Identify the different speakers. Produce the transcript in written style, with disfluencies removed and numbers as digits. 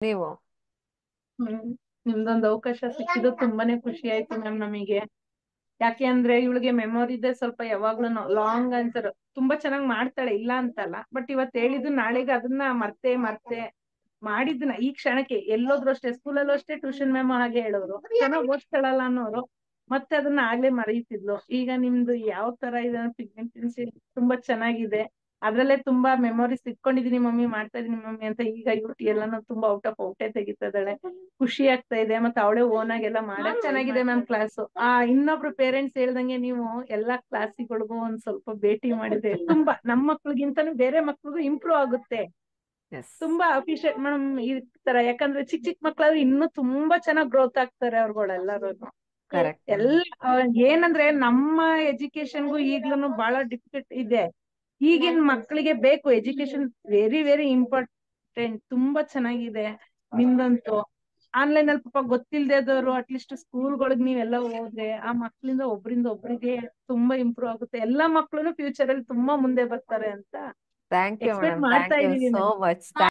Speaker 1: ನೀವು
Speaker 2: ಹ್ಮ್ ನಿಮ್ದೊಂದು ಅವಕಾಶ ಸಿಕ್ಕಿದ್ದು ತುಂಬಾನೇ ಖುಷಿ ಆಯ್ತು ಮ್ಯಾಮ್ ನಮಗೆ. ಯಾಕೆ ಅಂದ್ರೆ ಇವಳಿಗೆ ಮೆಮೊರಿ ಇದೆ ಸ್ವಲ್ಪ ಯಾವಾಗ್ಲೂ ಲಾಂಗ್ ಆನ್ಸರ್ ತುಂಬಾ ಚೆನ್ನಾಗ್ ಮಾಡ್ತಾಳೆ, ಇಲ್ಲ ಅಂತಲ್ಲ. ಬಟ್ ಇವತ್ ಹೇಳಿದ್ದು ನಾಳೆಗೆ ಅದನ್ನ ಮರ್ತೆ ಮರ್ತೆ ಮಾಡಿದ್ನ ಈ ಕ್ಷಣಕ್ಕೆ ಎಲ್ಲೋದ್ರು ಅಷ್ಟೇ, ಸ್ಕೂಲಲ್ಲೂ ಅಷ್ಟೇ, ಟ್ಯೂಷನ್ ಮ್ಯಾಮ್ ಹಾಗೆ ಹೇಳೋರು ಚೆನ್ನಾಗ್ ಓದ್ತಾಳಲ್ಲ ಅನ್ನೋರು, ಮತ್ತೆ ಅದನ್ನ ಆಗ್ಲೇ ಮರೀತಿದ್ಲು. ಈಗ ನಿಮ್ದು ಯಾವ ತರ ಇದೆ ಪಿಗ್ಮೆಂಟೆನ್ಸಿ ತುಂಬಾ ಚೆನ್ನಾಗಿದೆ. ಅದ್ರಲ್ಲೇ ತುಂಬಾ ಮೆಮೊರೀಸ್ ಇಟ್ಕೊಂಡಿದೀನಿ ಮಮ್ಮಿ, ಮಾಡ್ತಾ ಇದೀನಿ ಮಮ್ಮಿ ಅಂತ. ಈಗ ಯುಟಿ ಎಲ್ಲಾನು ತುಂಬಾ ಔಟ್ ಆಫ್ ಔಟೇ ತೆಗಿತಾ ಇದ್ದಾಳೆ. ಖುಷಿ ಆಗ್ತಾ ಇದೆ. ಮತ್ತೆ ಅವಳೇ ಓನ್ ಆಗೆಲ್ಲ ಮಾಡಕ್ ಚೆನ್ನಾಗಿದೆ ಮ್ಯಾಮ್ ಕ್ಲಾಸ್. ಇನ್ನೊಬ್ರು ಪೇರೆಂಟ್ಸ್ ಹೇಳ್ದಂಗೆ ನೀವು ಎಲ್ಲಾ ಕ್ಲಾಸಿಗಳಿಗೂ ಒಂದ್ ಸ್ವಲ್ಪ ಭೇಟಿ ಮಾಡಿದ್ರೆ ತುಂಬಾ ನಮ್ಮ ಮಕ್ಳಿಗಿಂತನೂ ಬೇರೆ ಮಕ್ಳಿಗೂ ಇಂಪ್ರೂವ್ ಆಗುತ್ತೆ.
Speaker 1: ಎಸ್
Speaker 2: ತುಂಬಾ ಅಫಿಷಿಯೇಟ್ ಮೇಡಮ್ ಈ ತರ. ಯಾಕಂದ್ರೆ ಚಿಕ್ಕ ಚಿಕ್ಕ ಮಕ್ಳಾದ್ರೆ ಇನ್ನೂ ತುಂಬಾ ಚೆನ್ನಾಗ್ ಗ್ರೋತ್ ಆಗ್ತಾರೆ ಅವ್ರುಗಳೆಲ್ಲರೂ.
Speaker 1: ಕರೆಕ್ಟ್
Speaker 2: ಎಲ್ಲ ಏನಂದ್ರೆ ನಮ್ಮ ಎಜುಕೇಶನ್ಗೂ ಈಗ್ಲೂ ಬಹಳ ಡಿಫಿಕಲ್ಟ್ ಇದೆ. ಈಗಿನ ಮಕ್ಕಳಿಗೆ ಬೇಕು ಎಜುಕೇಶನ್, ವೆರಿ ವೆರಿ ಇಂಪಾರ್ಟೆಂಟ್. ತುಂಬಾ ಚೆನ್ನಾಗಿದೆ ನಿಮ್ದಂತೂ. ಆನ್ಲೈನ್ ಅಲ್ಲಿ ಪಾಪ ಗೊತ್ತಿಲ್ದೇದವ್ರು ಅಟ್ಲೀಸ್ಟ್ ಸ್ಕೂಲ್ಗಳಿಗೆ ನೀವೆಲ್ಲ ಹೋದ್ರೆ ಆ ಮಕ್ಳಿಂದ ಒಬ್ರಿಗೆ ತುಂಬಾ ಇಂಪ್ರೂವ್ ಆಗುತ್ತೆ. ಎಲ್ಲಾ ಮಕ್ಳುನು ಫ್ಯೂಚರ್ ಅಲ್ಲಿ ತುಂಬಾ ಮುಂದೆ ಬರ್ತಾರೆ ಅಂತ
Speaker 1: ಥ್ಯಾಂಕ್ ಯು
Speaker 2: ಎಕ್ಸ್ಪೆಕ್ಟ್
Speaker 1: ಮೇಡಮ್,
Speaker 2: ಮಾಡ್ತಾ
Speaker 1: ಥ್ಯಾಂಕ್ ಯು
Speaker 2: ಇದೀವಿ
Speaker 1: ಸೋ
Speaker 2: ಮ್ಯಾಮ್.
Speaker 1: ಮಚ್.